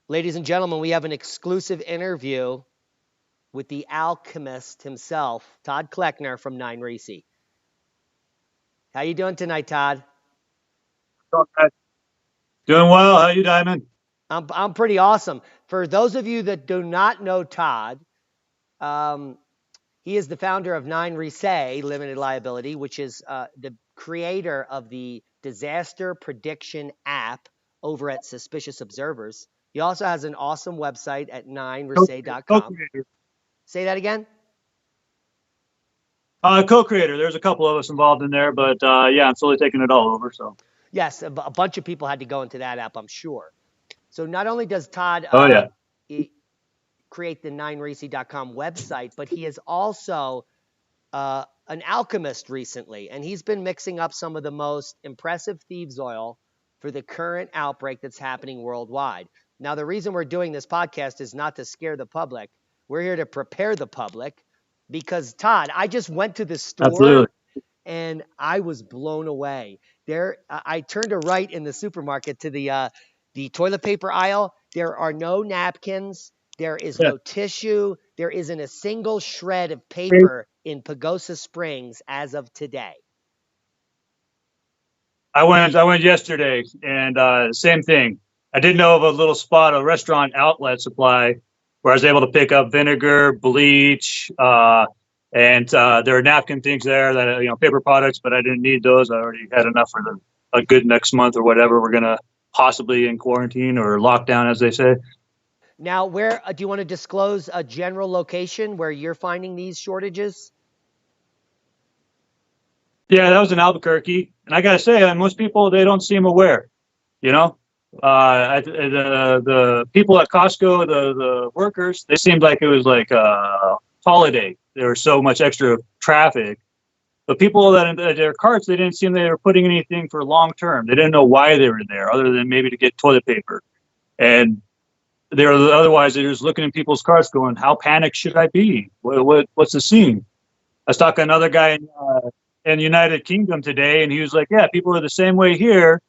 Ladies and gentlemen, we have an exclusive interview with the alchemist himself, Todd Cleckner from 9reC. How you doing tonight, Todd? Okay. Doing well. How you, Diamond? I'm pretty awesome. For those of you that do not know Todd, um, he is the founder of 9reC Limited Liability, which is the creator of the disaster prediction app over at Suspicious Observers. He also has an awesome website at 9reC.com. Co-creator. Say that again. Co-creator. There's a couple of us involved in there, but yeah, I'm slowly taking it all over. So. Yes, a bunch of people had to go into that app, I'm sure. So not only does Todd Oh yeah. create the 9reC.com website, but he is also an alchemist recently, and he's been mixing up some of the most impressive thieves oil for the current outbreak that's happening worldwide. Now, the reason we're doing this podcast is not to scare the public. We're here to prepare the public because, Todd, I just went to the store Absolutely. and I was blown away. There, I turned a right in the supermarket to the toilet paper aisle. There are no napkins. There is Yeah. no tissue. There isn't a single shred of paper in Pagosa Springs as of today. I went yesterday, and same thing. I did know of a little spot, a restaurant outlet supply, where I was able to pick up vinegar, bleach, and there are napkin things there that paper products, but I didn't need those. I already had enough for a good next month or whatever. We're gonna possibly in quarantine or lockdown, as they say. Now, where do you want to disclose a general location where you're finding these shortages? Yeah, that was in Albuquerque, and I gotta say, most people they don't seem aware. You know, the people at Costco, the workers, they seemed like it was like a holiday. There was so much extra traffic. But people that in their carts, they didn't seem they were putting anything for long term. They didn't know why they were there, other than maybe to get toilet paper. And they were otherwise they're just looking in people's carts, going, "How panicked should I be? What's the scene?" I was talking to another guy in United Kingdom today, and he was like, "Yeah, people are the same way here."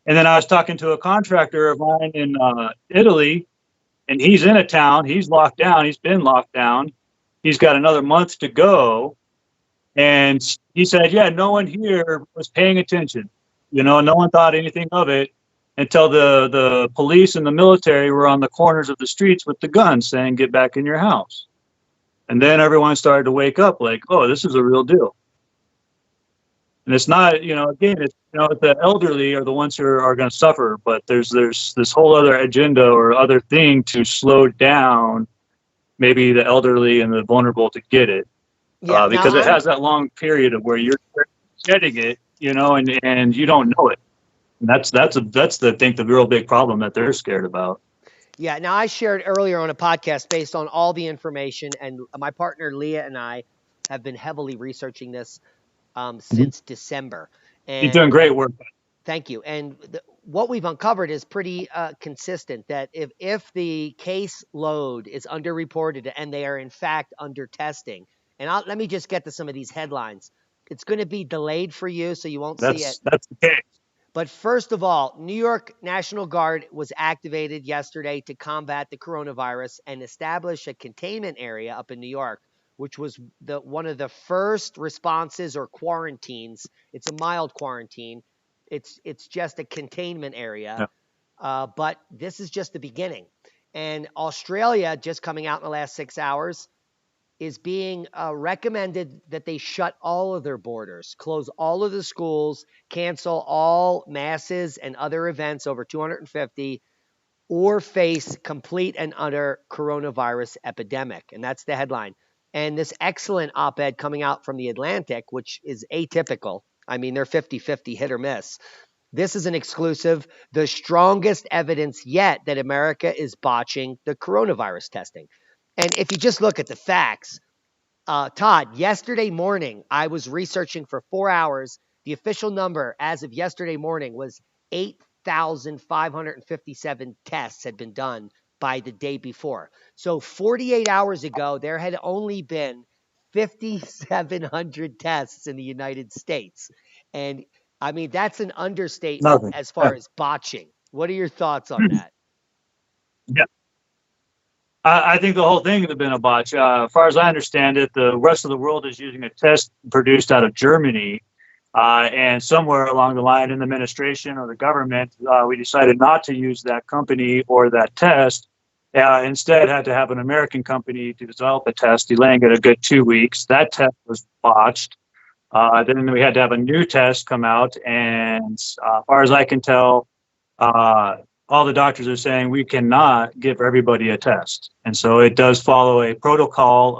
And then I was talking to a contractor of mine in Italy, and he's in a town. He's locked down. He's been locked down. He's got another month to go. And he said, yeah, no one here was paying attention. No one thought anything of it until the police and the military were on the corners of the streets with the guns saying, get back in your house. And then everyone started to wake up like, oh, this is a real deal. And it's not, again, it's, the elderly are the ones who are going to suffer, but there's this whole other agenda or other thing to slow down maybe the elderly and the vulnerable to get it. Yeah, Because it has that long period of where you're getting it, and you don't know it. And that's I think the real big problem that they're scared about. Yeah. Now, I shared earlier on a podcast based on all the information, and my partner Leah and I have been heavily researching this since December. You're doing And great work. thank you. And what we've uncovered is pretty consistent that if the case load is underreported and they are in fact under testing, and let me just get to some of these headlines. It's going to be delayed for you, so you won't see it. That's the case. But first of all, New York National Guard was activated yesterday to combat the coronavirus and establish a containment area up in New York, which was one of the first responses or quarantines. It's a mild quarantine. It's just a containment area. But this is just the beginning. And Australia, just coming out in the last 6 hours, is being recommended that they shut all of their borders, close all of the schools, cancel all masses and other events over 250, or face complete and utter coronavirus epidemic. And that's the headline. And this excellent op-ed coming out from the Atlantic, which is atypical. I mean, they're 50-50 hit or miss. This is an exclusive, the strongest evidence yet that America is botching the coronavirus testing. And if you just look at the facts, Todd, yesterday morning, I was researching for 4 hours. The official number as of yesterday morning was 8,557 tests had been done by the day before. So 48 hours ago, there had only been 5,700 tests in the United States. And I mean, that's an understatement Nothing. as far as botching. What are your thoughts on that? Yeah. I think the whole thing has been a botch. As far as I understand it, the rest of the world is using a test produced out of Germany. And somewhere along the line in the administration or the government, we decided not to use that company or that test. Instead, had to have an American company to develop a test, delaying it a good 2 weeks. That test was botched. Then we had to have a new test come out. And as far as I can tell, uh, all the doctors are saying we cannot give everybody a test. And so it does follow a protocol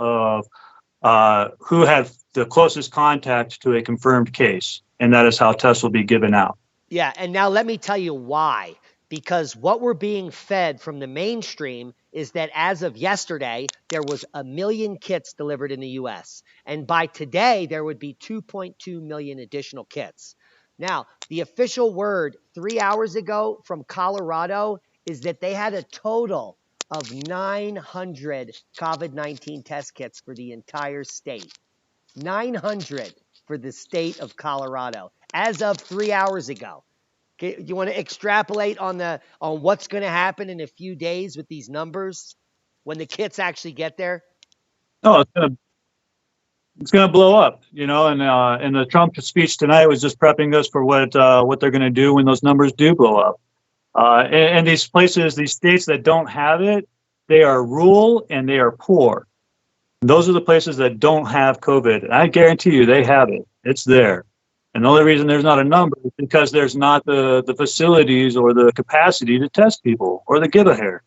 of who had the closest contact to a confirmed case. And that is how tests will be given out. Yeah, and now let me tell you why. Because what we're being fed from the mainstream is that as of yesterday, there was 1 million kits delivered in the US. And by today, there would be 2.2 million additional kits. Now, the official word 3 hours ago from Colorado is that they had a total of 900 COVID-19 test kits for the entire state. 900 for the state of Colorado as of 3 hours ago. Okay, you want to extrapolate on what's going to happen in a few days with these numbers when the kits actually get there? No, it's gonna blow up, and the Trump speech tonight was just prepping us for what they're gonna do when those numbers do blow up. And these places, these states that don't have it, they are rural and they are poor. Those are the places that don't have COVID. And I guarantee you they have it. It's there. And the only reason there's not a number is because there's not the facilities or the capacity to test people or to give a hair.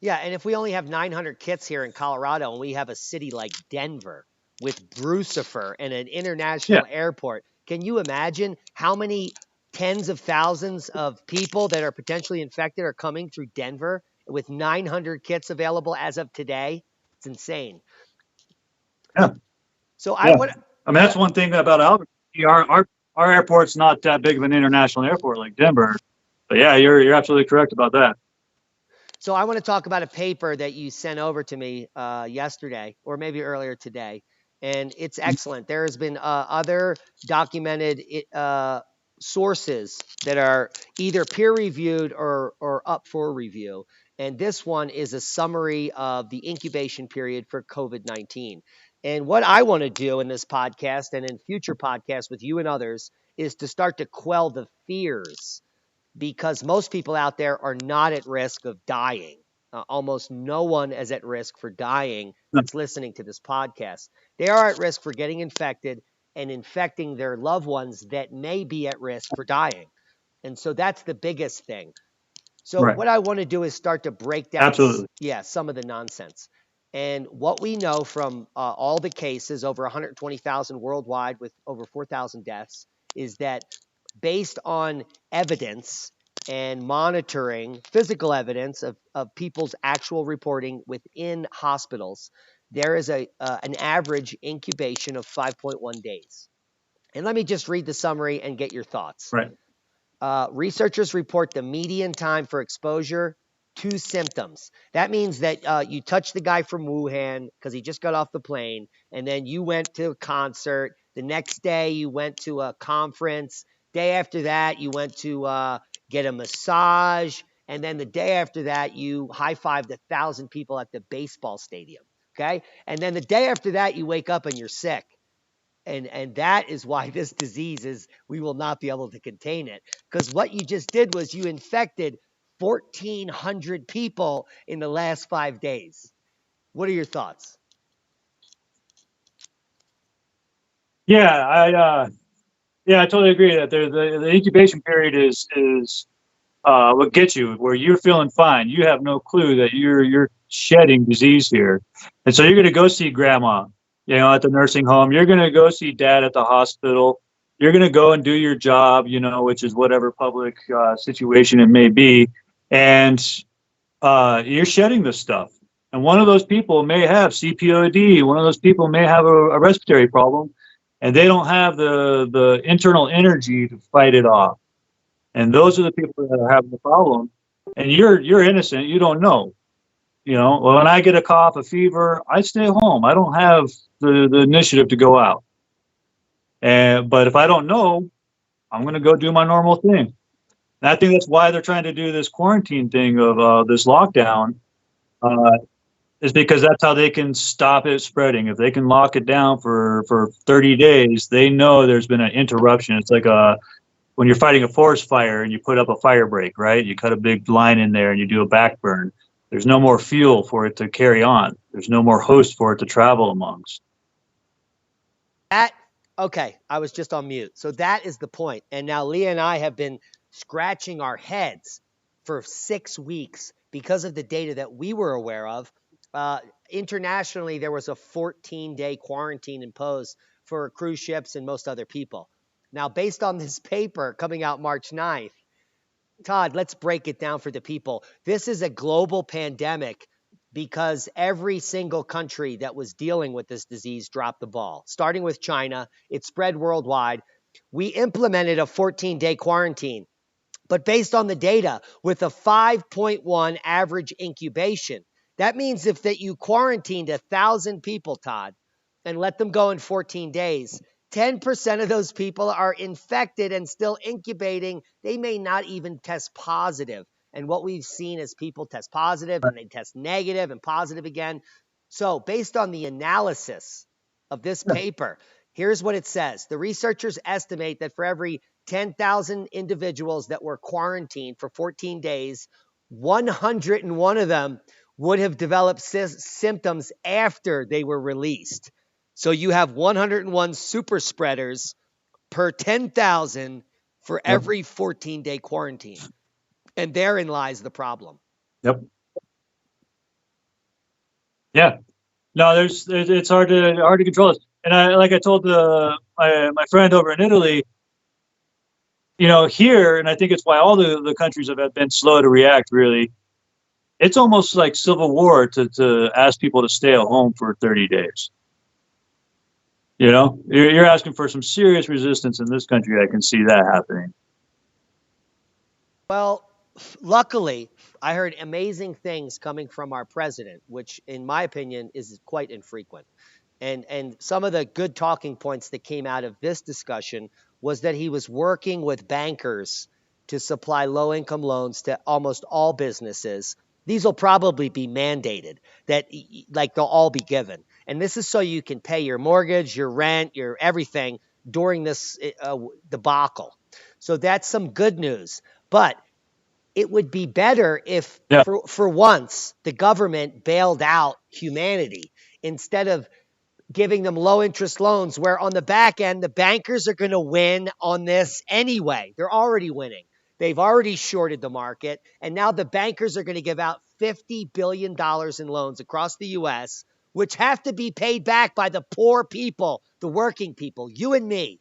Yeah, and if we only have 900 kits here in Colorado and we have a city like Denver with Brucifer and an international airport, can you imagine how many tens of thousands of people that are potentially infected are coming through Denver with 900 kits available as of today? It's insane. Yeah. So I mean, that's one thing about Albuquerque. Our airport's not that big of an international airport like Denver. But yeah, you're absolutely correct about that. So I want to talk about a paper that you sent over to me yesterday or maybe earlier today, and it's excellent. There has been other documented sources that are either peer-reviewed or up for review, and this one is a summary of the incubation period for COVID-19. And what I want to do in this podcast and in future podcasts with you and others is to start to quell the fears because most people out there are not at risk of dying. Almost no one is at risk for dying that's listening to this podcast. They are at risk for getting infected and infecting their loved ones that may be at risk for dying. And so that's the biggest thing. So what I want to do is start to break down some of the nonsense. And what we know from all the cases, over 120,000 worldwide with over 4,000 deaths, is that based on evidence and monitoring, physical evidence of people's actual reporting within hospitals, there is an average incubation of 5.1 days. And let me just read the summary and get your thoughts. Right. Researchers report the median time for exposure to symptoms. That means that you touched the guy from Wuhan because he just got off the plane, and then you went to a concert. The next day, you went to a conference. Day after that, you went to get a massage. And then the day after that, you high-fived 1,000 people at the baseball stadium. Okay? And then the day after that, you wake up and you're sick. And that is why this disease is, we will not be able to contain it. Because what you just did was you infected 1,400 people in the last 5 days. What are your thoughts? Yeah, I totally agree that the incubation period is what gets you, where you're feeling fine. You have no clue that you're shedding disease here, and so you're going to go see grandma, at the nursing home. You're going to go see dad at the hospital. You're going to go and do your job, which is whatever public situation it may be, and you're shedding this stuff. And one of those people may have CPOD. One of those people may have a respiratory problem, and they don't have the internal energy to fight it off. And those are the people that are having the problem. And you're innocent. You don't know. Well, when I get a cough, a fever, I stay home. I don't have the initiative to go out. But if I don't know, I'm going to go do my normal thing. And I think that's why they're trying to do this quarantine thing of this lockdown, uh, is because that's how they can stop it spreading. If they can lock it down for 30 days, they know there's been an interruption. It's like when you're fighting a forest fire and you put up a fire break, right? You cut a big line in there and you do a back burn. There's no more fuel for it to carry on. There's no more host for it to travel amongst. Okay, I was just on mute. So that is the point. And now Leah and I have been scratching our heads for 6 weeks because of the data that we were aware of. Internationally, there was a 14-day quarantine imposed for cruise ships and most other people. Now, based on this paper coming out March 9th, Todd, let's break it down for the people. This is a global pandemic because every single country that was dealing with this disease dropped the ball. Starting with China, it spread worldwide. We implemented a 14-day quarantine, but based on the data, with a 5.1 average incubation, that means if that you quarantined 1,000 people, Todd, and let them go in 14 days, 10% of those people are infected and still incubating. They may not even test positive. And what we've seen is people test positive and they test negative and positive again. So, based on the analysis of this paper, here's what it says. The researchers estimate that for every 10,000 individuals that were quarantined for 14 days, 101 of them would have developed symptoms after they were released. So you have 101 super spreaders per 10,000 for every 14-day quarantine. And therein lies the problem. Yep. Yeah. No, it's hard to control it. And I told my friend over in Italy, here, and I think it's why all the countries have been slow to react, really. It's almost like civil war to ask people to stay at home for 30 days. You're asking for some serious resistance in this country. I can see that happening. Well, luckily, I heard amazing things coming from our president, which in my opinion is quite infrequent. And some of the good talking points that came out of this discussion was that he was working with bankers to supply low-income loans to almost all businesses. These will probably be mandated, that like they'll all be given. And this is so you can pay your mortgage, your rent, your everything during this debacle. So that's some good news. But it would be better if, for once, the government bailed out humanity instead of giving them low interest loans, where on the back end, the bankers are going to win on this anyway. They're already winning. They've already shorted the market. And now the bankers are going to give out $50 billion in loans across the U.S., which have to be paid back by the poor people, the working people, you and me.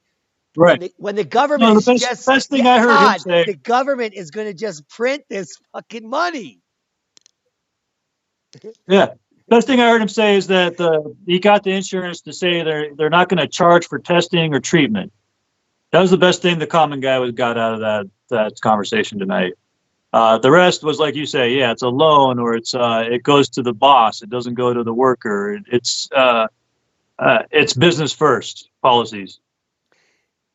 Right. When the government best thing I heard him say, the government is going to just print this fucking money. Yeah. Best thing I heard him say is that he got the insurance to say they're not going to charge for testing or treatment. That was the best thing the common guy got out of that conversation tonight. The rest was like you say, yeah, it's a loan, or it goes to the boss. It doesn't go to the worker. It's business first policies.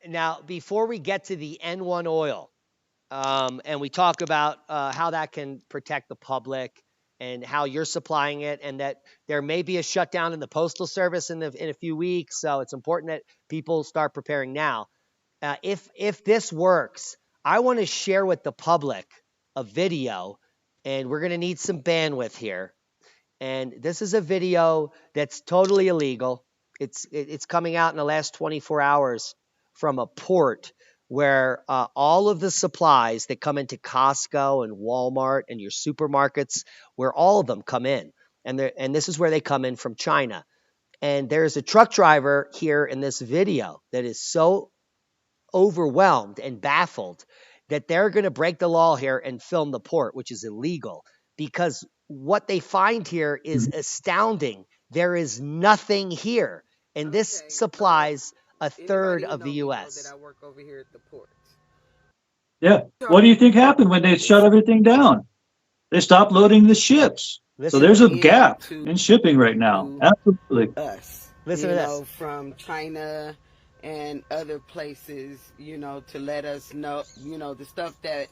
Now, before we get to the n1oil, and we talk about how that can protect the public and how you're supplying it, and that there may be a shutdown in the Postal Service in a few weeks. So it's important that people start preparing now. If this works, I want to share with the public a video, and we're going to need some bandwidth here. And this is a video that's totally illegal. It's coming out in the last 24 hours from a port where all of the supplies that come into Costco and Walmart and your supermarkets, where all of them come in. And this is where they come in from China. And there's a truck driver here in this video that is so overwhelmed and baffled that they're going to break the law here and film the port, which is illegal, because what they find here is astounding. There is nothing here, and this supplies a third of the U.S. That I work over here at the port. Yeah. What do you think happened when they shut everything down? They stopped loading the ships. So there's a gap in shipping right now. Absolutely. Listen to this. From China and other places, to let us know, the stuff that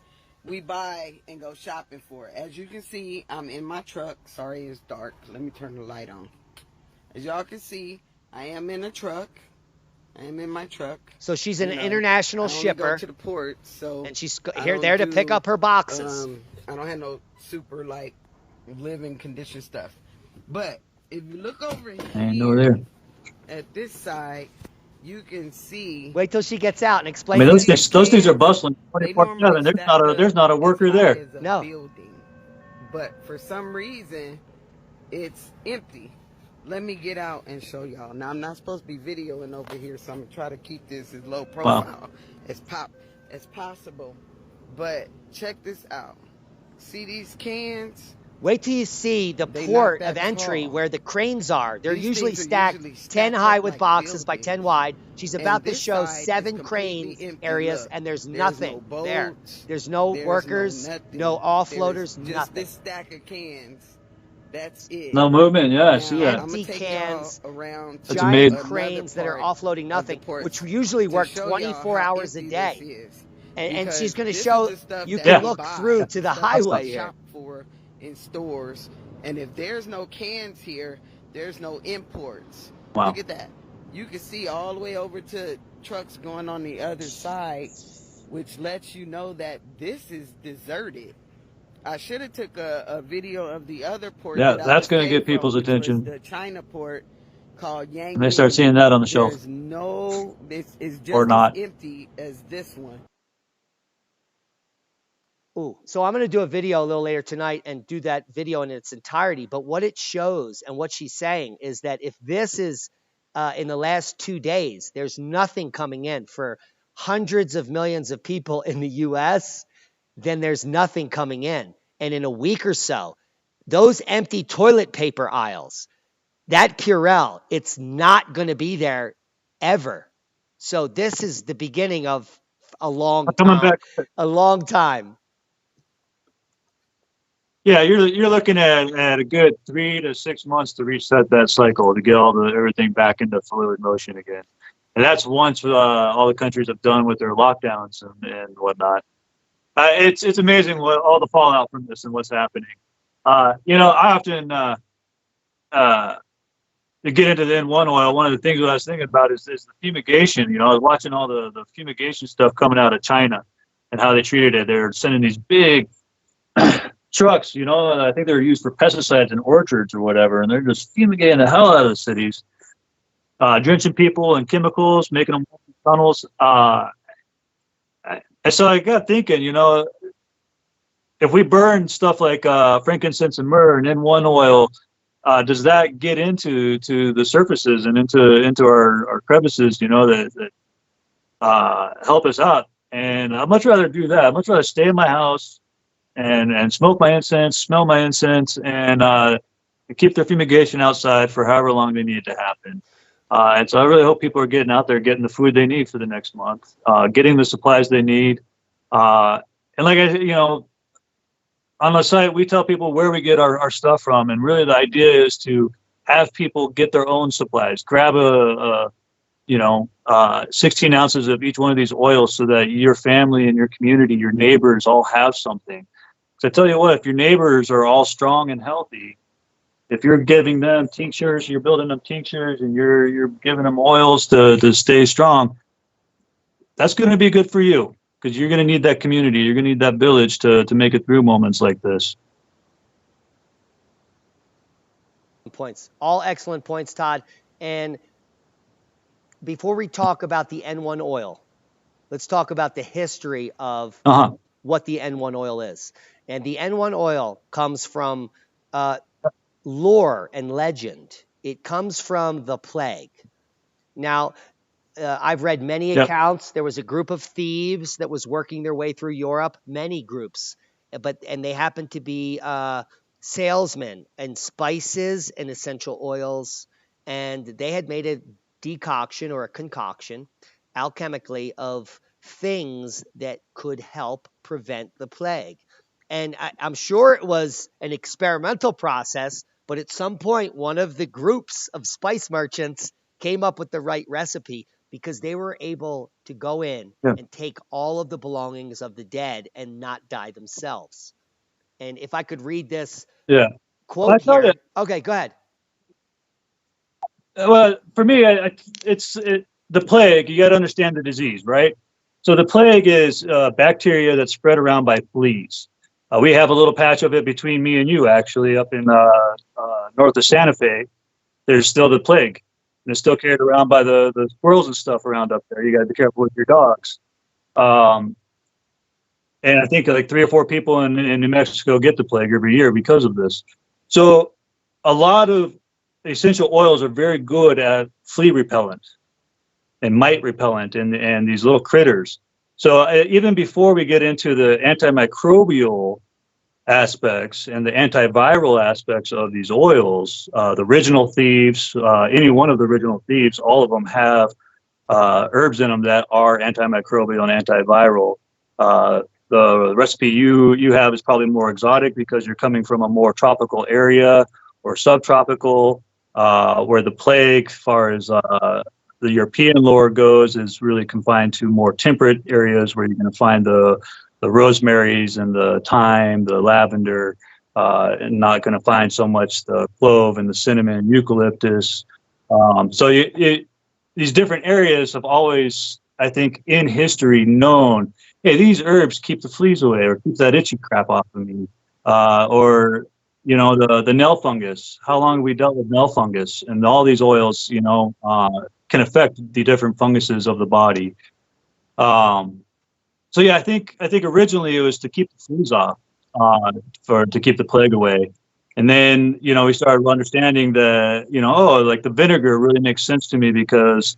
we buy and go shopping for. As you can see, I'm in my truck. Sorry, it's dark. Let me turn the light on. As y'all can see, I am in a truck. I am in my truck. So she's an international I only shipper. go to the port, so and she's here there to pick up her boxes. I don't have no super like living condition stuff. But if you look over here at this side, you can see. Wait till she gets out and explain. I mean, those things are bustling 24/7. There's not a worker there. No. Building. But for some reason, it's empty. Let me get out and show y'all. Now, I'm not supposed to be videoing over here, so I'm going to try to keep this as low profile as possible. But check this out. See these cans? Wait till you see the port of entry where the cranes are. They're usually stacked 10 high with boxes by 10 wide. She's about to show 7 cranes areas, and there's nothing there. There's no workers, no offloaders, nothing. Just this stack of cans. That's it. No movement. Yeah, I see that. Empty cans, around giant cranes that are offloading nothing, which usually work 24 hours a day. And she's going to show you can look through to the highway here. For in stores, and if there's no cans here, there's no imports. Wow. Look at that. You can see all the way over to trucks going on the other side, which lets you know that this is deserted. I should have took a video of the other port. Yeah, that's going to get people's attention. The China port called Yang. And they start seeing that on the shelf. There's no, it's just or not. as empty as this one. Ooh, so I'm going to do a video a little later tonight and do that video in its entirety. But what it shows and what she's saying is that if this is in the last 2 days, there's nothing coming in for hundreds of millions of people in the U.S., then there's nothing coming in. And in a week or so, those empty toilet paper aisles, that Purell, it's not going to be there ever. So this is the beginning of a long time. Yeah, you're looking at a good 3 to 6 months to reset that cycle to get everything back into fluid motion again. And that's once all the countries have done with their lockdowns and whatnot. It's amazing what all the fallout from this and what's happening. I often to get into the n1oil. One of the things that I was thinking about is the fumigation. I was watching all the fumigation stuff coming out of China and how they treated it. They're sending these big trucks. I think they're used for pesticides in orchards or whatever, and they're just fumigating the hell out of the cities, drenching people in chemicals, making them walk in tunnels. And so I got thinking, if we burn stuff like frankincense and myrrh and n1oil, does that get into the surfaces and into our crevices, that help us out? And I'd much rather do that. I'd much rather stay in my house and smoke my incense, smell my incense, and keep their fumigation outside for however long they need it to happen. And so I really hope people are getting out there, getting the food they need for the next month, getting the supplies they need. And like on the site, we tell people where we get our stuff from. And really the idea is to have people get their own supplies, grab 16 ounces of each one of these oils so that your family and your community, your neighbors all have something. So I tell you what, if your neighbors are all strong and healthy, if you're giving them tinctures, you're building them tinctures, and you're giving them oils to stay strong, that's going to be good for you, because you're going to need that community. You're going to need that village to make it through moments like this. Points. All excellent points, Todd. And before we talk about the n1oil, let's talk about the history of what the n1oil is. And the n1oil comes from lore and legend. It comes from the plague. Now, I've read many accounts. There was a group of thieves that was working their way through Europe, many groups, and they happened to be salesmen and spices and essential oils, and they had made a decoction or a concoction alchemically of things that could help prevent the plague. And I'm sure it was an experimental process, but at some point, one of the groups of spice merchants came up with the right recipe, because they were able to go in Yeah. and take all of the belongings of the dead and not die themselves. And if I could read this Yeah. Well, I quote tell you, here. Okay, go ahead. well, for me, the plague. You got to understand the disease, right? So the plague is bacteria that's spread around by fleas. We have a little patch of it between me and you, actually, up in north of Santa Fe. There's still the plague, and it's still carried around by the squirrels and stuff around up there. You got to be careful with your dogs. Um, and I think like 3 or 4 people in New Mexico get the plague every year because of this. So a lot of essential oils are very good at flea repellent and mite repellent and these little critters. So even before we get into the antimicrobial aspects and the antiviral aspects of these oils, the original thieves, any one of the original thieves, all of them have herbs in them that are antimicrobial and antiviral. The recipe you have is probably more exotic because you're coming from a more tropical area or subtropical, where the plague, as far as the European lore goes, is really confined to more temperate areas where you're going to find the rosemaries and the thyme, the lavender, and not going to find so much the clove and the cinnamon and eucalyptus. So these different areas have always, I think, in history known, hey, these herbs keep the fleas away or keep that itchy crap off of me. Or, the nail fungus. How long have we dealt with nail fungus? And all these oils, can affect the different funguses of the body. So yeah, I think originally it was to keep the fleas off, to keep the plague away. And then, we started understanding that, like the vinegar really makes sense to me because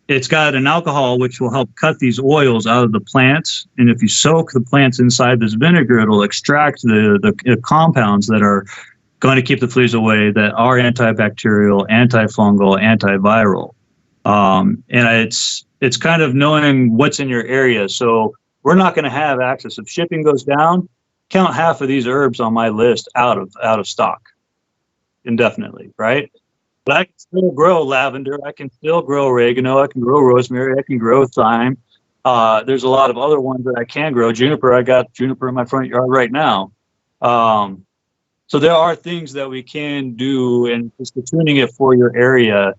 it's got an alcohol which will help cut these oils out of the plants. And if you soak the plants inside this vinegar, it'll extract the compounds that are going to keep the fleas away, that are antibacterial, antifungal, antiviral. And it's kind of knowing what's in your area. So we're not going to have access. If shipping goes down, count half of these herbs on my list out of stock indefinitely, right? But I can still grow lavender. I can still grow oregano. I can grow rosemary. I can grow thyme. There's a lot of other ones that I can grow. Juniper. I got juniper in my front yard right now. So there are things that we can do, and just tuning it for your area.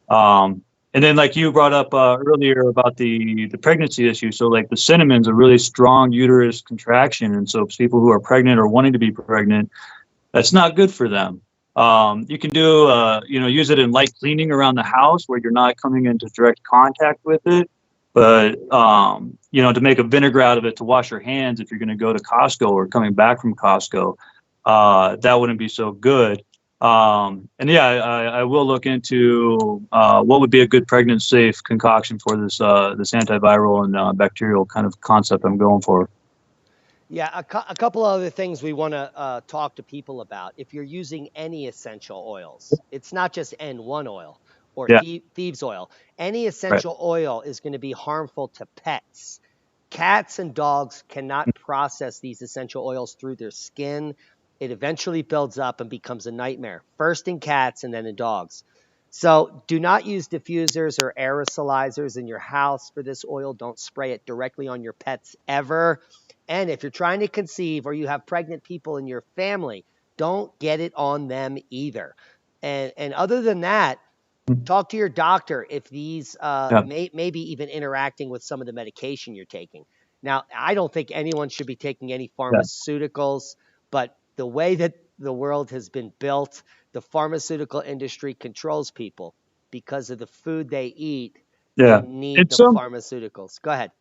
And then, like you brought up earlier about the pregnancy issue. So, like the cinnamon's a really strong uterus contraction, and so people who are pregnant or wanting to be pregnant, that's not good for them. You can do, use it in light cleaning around the house where you're not coming into direct contact with it. But, to make a vinegar out of it to wash your hands if you're going to go to Costco or coming back from Costco, that wouldn't be so good. And yeah, I will look into what would be a good pregnant safe concoction for this antiviral and bacterial kind of concept I'm going for. Yeah, a couple of other things we want to talk to people about. If you're using any essential oils, it's not just n1oil or Yeah. thieves oil. Any Right. essential oil is going to be harmful to pets. Cats and dogs cannot process these essential oils through their skin. It eventually builds up and becomes a nightmare, first in cats and then in dogs. So do not use diffusers or aerosolizers in your house for this oil. Don't spray it directly on your pets ever. And if you're trying to conceive or you have pregnant people in your family, don't get it on them either. And other than that, talk to your doctor if these maybe even interacting with some of the medication you're taking. Now, I don't think anyone should be taking any pharmaceuticals, but the way that the world has been built, the pharmaceutical industry controls people because of the food they eat. Yeah. They need the pharmaceuticals. Go ahead.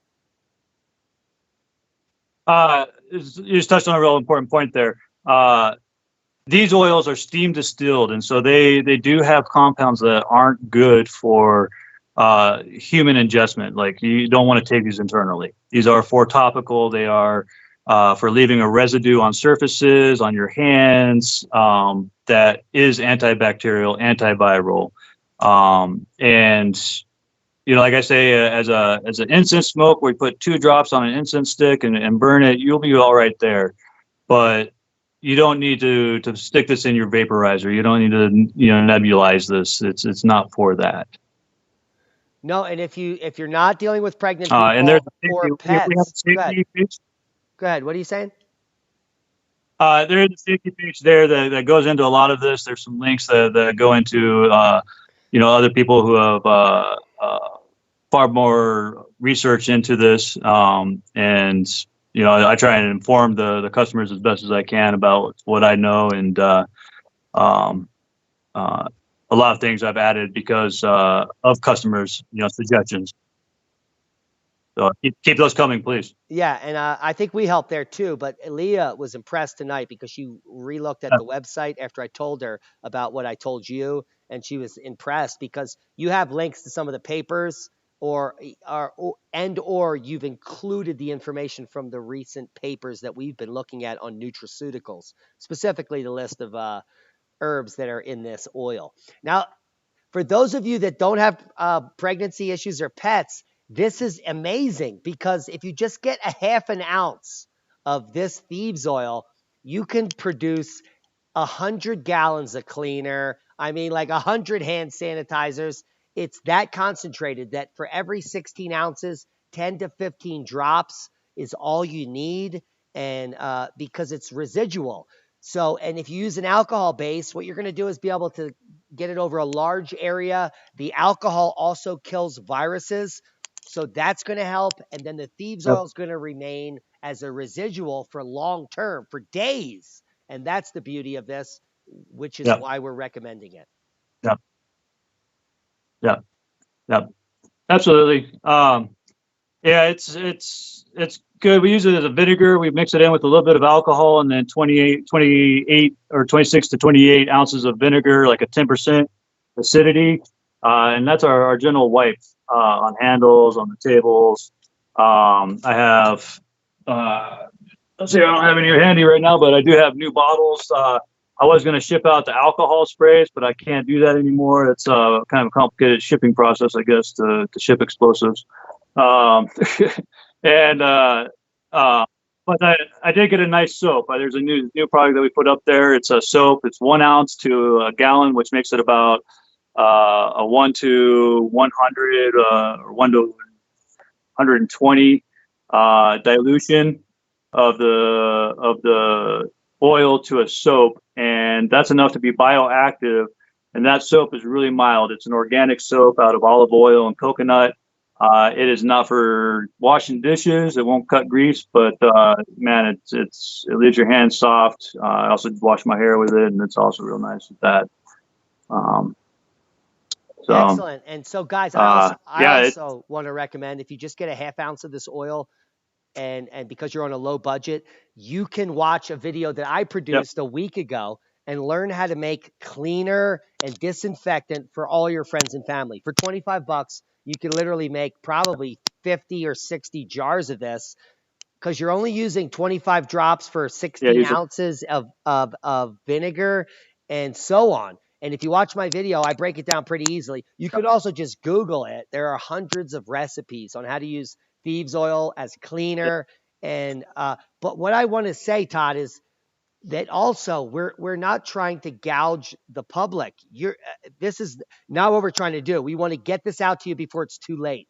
You just touched on a real important point there. These oils are steam distilled, and so they do have compounds that aren't good for human ingestment. Like you don't want to take these internally. These are for topical. They are for leaving a residue on surfaces, on your hands, that is antibacterial, antiviral, and like I say, as an incense smoke, we put 2 drops on an incense stick and burn it. You'll be all right there, but you don't need to stick this in your vaporizer. You don't need to nebulize this. It's not for that. No, and if you're not dealing with pregnant And there's people a or safety, we have a pets, go ahead. safety page. Go ahead. What are you saying? There is a safety page there that goes into a lot of this. There's some links that go into, other people who have far more research into this. And, I try and inform the customers as best as I can about what I know. And um, a lot of things I've added because of customers, suggestions. So keep those coming, please. Yeah, and I think we helped there too. But Leah was impressed tonight because she relooked at Yeah, the website after I told her about what I told you, and she was impressed because you have links to some of the papers, or you've included the information from the recent papers that we've been looking at on nutraceuticals, specifically the list of herbs that are in this oil. Now, for those of you that don't have pregnancy issues or pets, this is amazing because if you just get a half an ounce of this thieves oil, you can produce 100 gallons of cleaner. I mean, like 100 hand sanitizers. It's that concentrated that for every 16 ounces, 10 to 15 drops is all you need. And because it's residual. So, and if you use an alcohol base, what you're going to do is be able to get it over a large area. The alcohol also kills viruses. So that's going to help. And then the thieves yep, oil is going to remain as a residual for long term, for days. And that's the beauty of this, which is yep, why we're recommending it. yep, yep, yep. Absolutely. Yeah, it's good. We use it as a vinegar. We mix it in with a little bit of alcohol and then 28 or 26 to 28 ounces of vinegar, like a 10% acidity. And that's our general wipe on handles, on the tables. I have, let's see, I don't have any handy right now, but I do have new bottles. I was going to ship out the alcohol sprays, but I can't do that anymore. It's kind of a complicated shipping process, I guess, to ship explosives. Um, and but I did get a nice soap. There's a new product that we put up there. It's a soap. It's 1 ounce to a gallon, which makes it about a 1 to 100 or 1 to 120 dilution of the oil to a soap, and that's enough to be bioactive. And that soap is really mild. It's an organic soap out of olive oil and coconut. It is not for washing dishes. It won't cut grease, but man, it leaves your hands soft. I also wash my hair with it, and it's also real nice with that. Um, so Excellent. And so, guys, I yeah, also want to recommend if you just get a half ounce of this oil, and because you're on a low budget, you can watch a video that I yep, produced a week ago and learn how to make cleaner and disinfectant for all your friends and family. For 25 bucks, you can literally make probably 50 or 60 jars of this because you're only using 25 drops for yeah, 16 ounces of vinegar and so on. And if you watch my video, I break it down pretty easily. You could also just Google it. There are hundreds of recipes on how to use thieves oil as cleaner. And but what I want to say, Todd, is that also we're not trying to gouge the public. This is not what we're trying to do. We want to get this out to you before it's too late.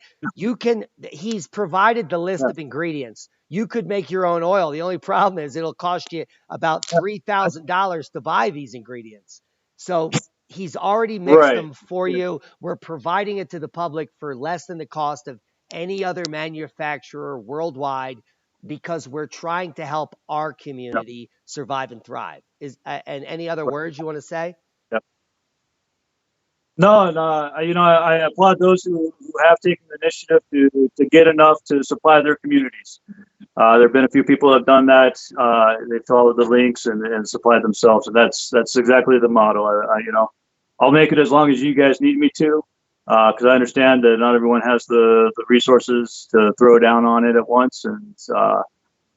He's provided the list yeah, of ingredients. You could make your own oil. The only problem is it'll cost you about $3,000 to buy these ingredients. So he's already mixed right. them for you. We're providing it to the public for less than the cost of any other manufacturer worldwide because we're trying to help our Yep, community survive and thrive. And any other right, words you want to say? yep. No, no, I applaud those who have taken the initiative to get enough to supply their communities. There have been a few people that have done that. They followed the links and supplied themselves, and that's exactly the motto. I'll make it as long as you guys need me to, because I understand that not everyone has the resources to throw down on it at once, and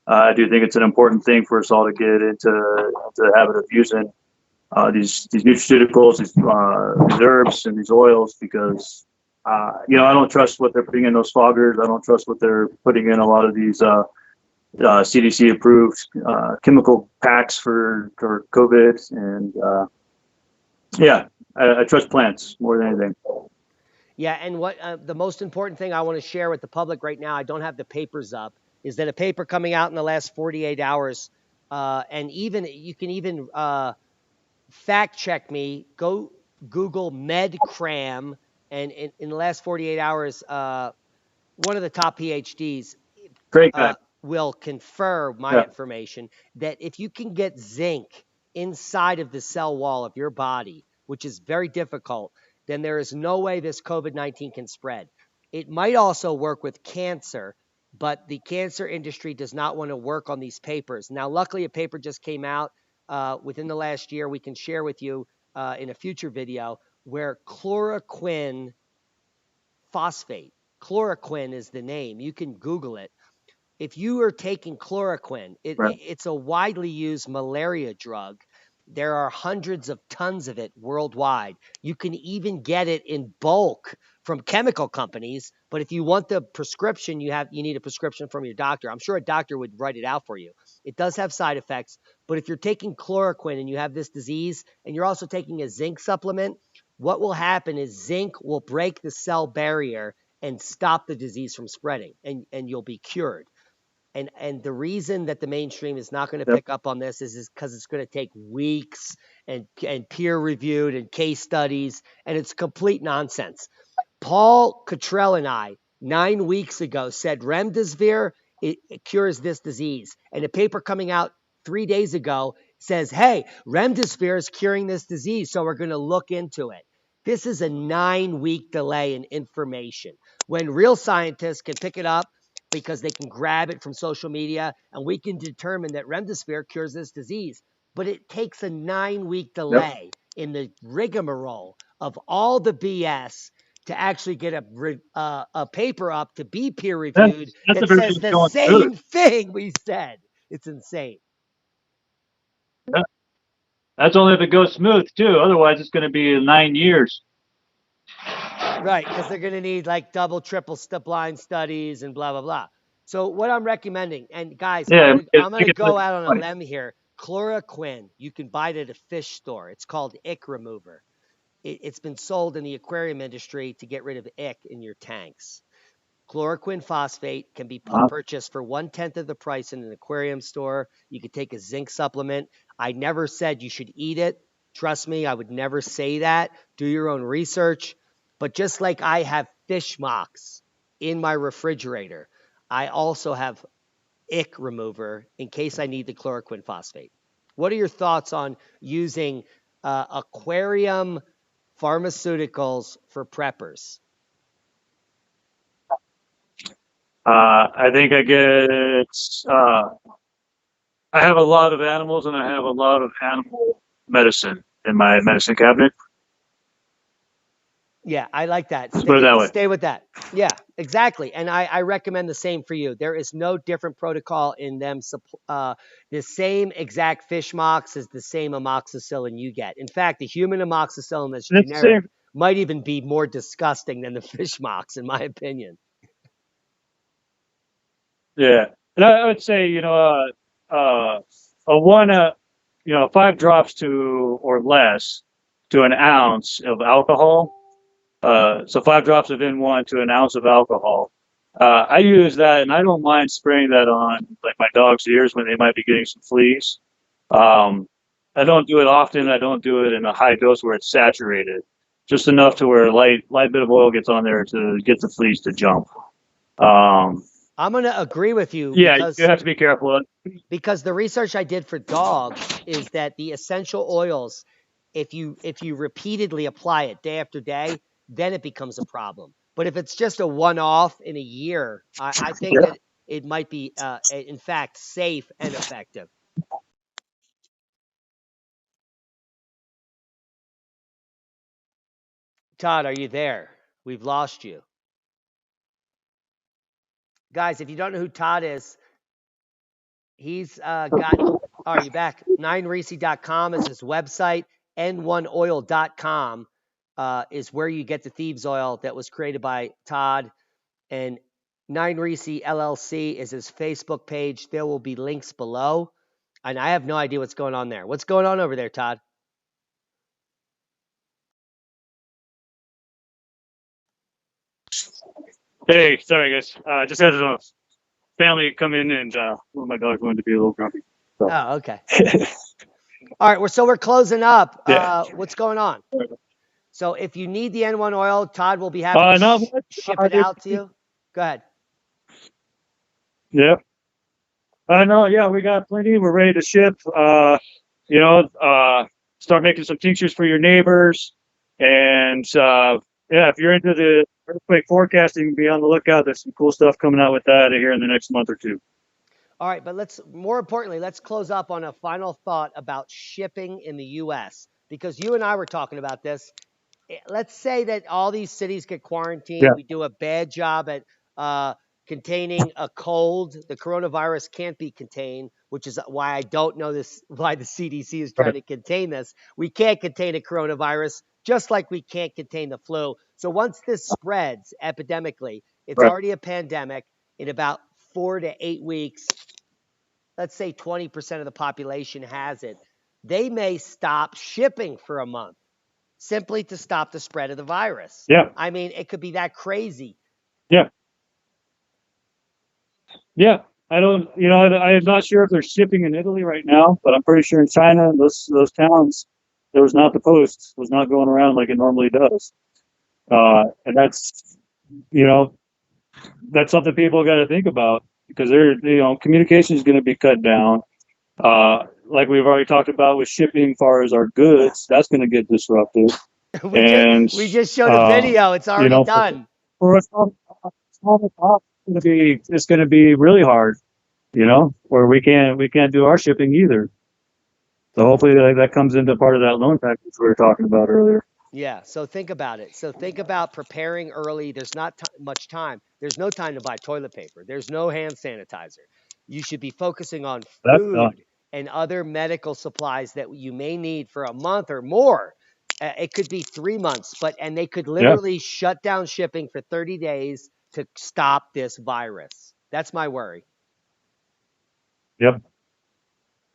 I do think it's an important thing for us all to get into the habit of using these nutraceuticals, these herbs, and these oils because I don't trust what they're putting in those foggers. I don't trust what they're putting in a lot of these CDC approved chemical packs for COVID, and yeah, I trust plants more than anything. Yeah, and what the most important thing I want to share with the public right now, I don't have the papers up, is that a paper coming out in the last 48 hours, and even you can even fact check me. Go Google MedCram, and in the last 48 hours, one of the top PhDs Great guy. uh, will confer my Yeah. information that if you can get zinc inside of the cell wall of your body, which is very difficult, then there is no way this COVID 19 can spread. It might also work with cancer, but the cancer industry does not want to work on these papers. Now, luckily, a paper just came out within the last year. We can share with you in a future video where chloroquine phosphate, chloroquine is the name. You can Google it. If you are taking chloroquine, Right. it's a widely used malaria drug. There are hundreds of tons of it worldwide. You can even get it in bulk from chemical companies, but if you want the prescription, you need a prescription from your doctor. I'm sure a doctor would write it out for you. It does have side effects, but if you're taking chloroquine and you have this disease and you're also taking a zinc supplement, what will happen is zinc will break the cell barrier and stop the disease from spreading, and you'll be cured. And the reason that the mainstream is not going to Yep. pick up on this is because it's going to take weeks and peer reviewed and case studies, and it's complete nonsense. Paul Cottrell and I 9 weeks ago said remdesivir it cures this disease, and a paper coming out 3 days ago says, "Hey, remdesivir is curing this disease, so we're going to look into it." This is a 9 week delay in information when real scientists can pick it up because they can grab it from social media and we can determine that remdesivir cures this disease. But it takes a 9 week Yep. delay in the rigmarole of all the BS to actually get a paper up to be peer reviewed That's that if says everything's the going smooth. same thing we said. It's insane. Yeah. That's only if it goes smooth too. Otherwise, it's going to be 9 years. Right, because they're going to need like double, triple blind studies and blah blah blah. So what I'm recommending, and guys, Yeah, I'm gonna make it go like out on a 20. limb here. Chloroquine, you can buy it at a fish store. It's called ick remover. It's been sold in the aquarium industry to get rid of ick in your tanks. Chloroquine phosphate can be Uh, purchased for 1/10 of the price in an aquarium store. You could take a zinc supplement. I never said you should eat it. Trust me, I would never say that. Do your own research. But just like I have fish mocks in my refrigerator, I also have ick remover in case I need the chloroquine phosphate. What are your thoughts on using aquarium pharmaceuticals for preppers? I think I have a lot of animals and I have a lot of animal medicine in my medicine cabinet. Yeah, I like that. Let's put it that way. Stay with that. Yeah, exactly. And I recommend the same for you. There is no different protocol in them. The same exact fish mox is the same amoxicillin you get. In fact, the human amoxicillin that's And it's the generic same. might even be more disgusting than the fish mox, in my opinion. Yeah. And I would say, a one, 5 drops to or less to an ounce of alcohol. So 5 drops of N1 to an ounce of alcohol. I use that, and I don't mind spraying that on like my dog's ears when they might be getting some fleas. Um, I don't do it often. I don't do it in a high dose where it's saturated, just enough to where a light bit of oil gets on there to get the fleas to jump. Um, I'm going to agree with you yeah, you have to be careful. because the research I did for dogs is that the essential oils, if you repeatedly apply it day after day, then it becomes a problem. But if it's just a one-off in a year, I think Yeah. that it might be, in fact, safe and effective. Todd, are you there? We've lost you. Guys, if you don't know who Todd is, he's got, are you back? 9recy.com is his website. n1oil.com is where you get the thieves oil that was created by Todd. And 9recy LLC is his Facebook page. There will be links below. And I have no idea what's going on there. What's going on over there, Todd? Hey, sorry guys. Just had a family come in and my dog's going to be a little grumpy. So. Oh, okay. All right. So we're closing up. Yeah. What's going on? So if you need the n1oil, Todd will be happy to Not much. ship it out to you. Go ahead. Yeah. No, yeah, we got plenty. We're ready to ship. You know, start making some tinctures for your neighbors. And yeah, if you're into the earthquake forecasting, be on the lookout. There's some cool stuff coming out with that here in the next month or two. All right, but more importantly, let's close up on a final thought about shipping in the U.S. because you and I were talking about this. Let's say that all these cities get quarantined. Yeah. We do a bad job at containing a cold. The coronavirus can't be contained, which is why I don't know this, why the CDC is trying to contain this. We can't contain a coronavirus, just like we can't contain the flu. So once this spreads epidemically, it's already a pandemic. In about 4 to 8 weeks, let's say 20% of the population has it, they may stop shipping for a month simply to stop the spread of the virus. Yeah. I mean, it could be that crazy. Yeah. Yeah. I don't, I'm not sure if they're shipping in Italy right now, but I'm pretty sure in China, those towns, there was not the post, was not going around like it normally does. And that's, that's something people got to think about because communication is going to be cut down. Like we've already talked about with shipping, as far as our goods, that's going to get disrupted. we just showed a video; it's already done. For us, it's going to be really hard. Where we can't do our shipping either. So hopefully that comes into part of that loan package we were talking about earlier. Yeah. So think about it. So think about preparing early. There's not much time. There's no time to buy toilet paper. There's no hand sanitizer. You should be focusing on food and other medical supplies that you may need for a month or more. It could be 3 months, and they could literally shut down shipping for 30 days to stop this virus. That's my worry. Yep.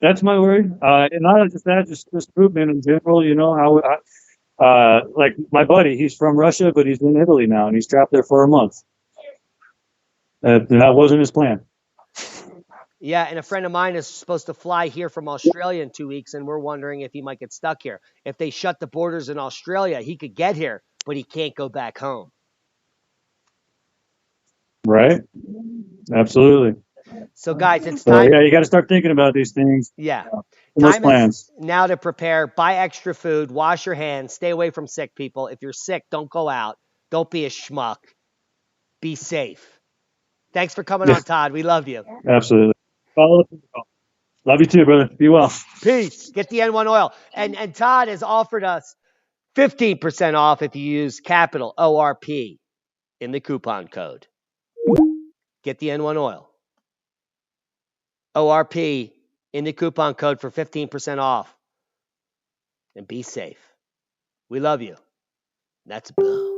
That's my worry. And not just that, just movement in general, how, like my buddy, he's from Russia, but he's in Italy now and he's trapped there for a month. That wasn't his plan. Yeah, and a friend of mine is supposed to fly here from Australia in 2 weeks, and we're wondering if he might get stuck here. If they shut the borders in Australia, he could get here, but he can't go back home. Right? Absolutely. So, guys, it's time. Yeah, you got to start thinking about these things. Yeah. Time is now to prepare. Buy extra food. Wash your hands. Stay away from sick people. If you're sick, don't go out. Don't be a schmuck. Be safe. Thanks for coming on, Todd. We love you. Absolutely. Love you too, brother. Be well. Peace. Get the n1oil. And Todd has offered us 15% off if you use capital ORP in the coupon code. Get the n1oil. ORP in the coupon code for 15% off. And be safe. We love you. That's boom.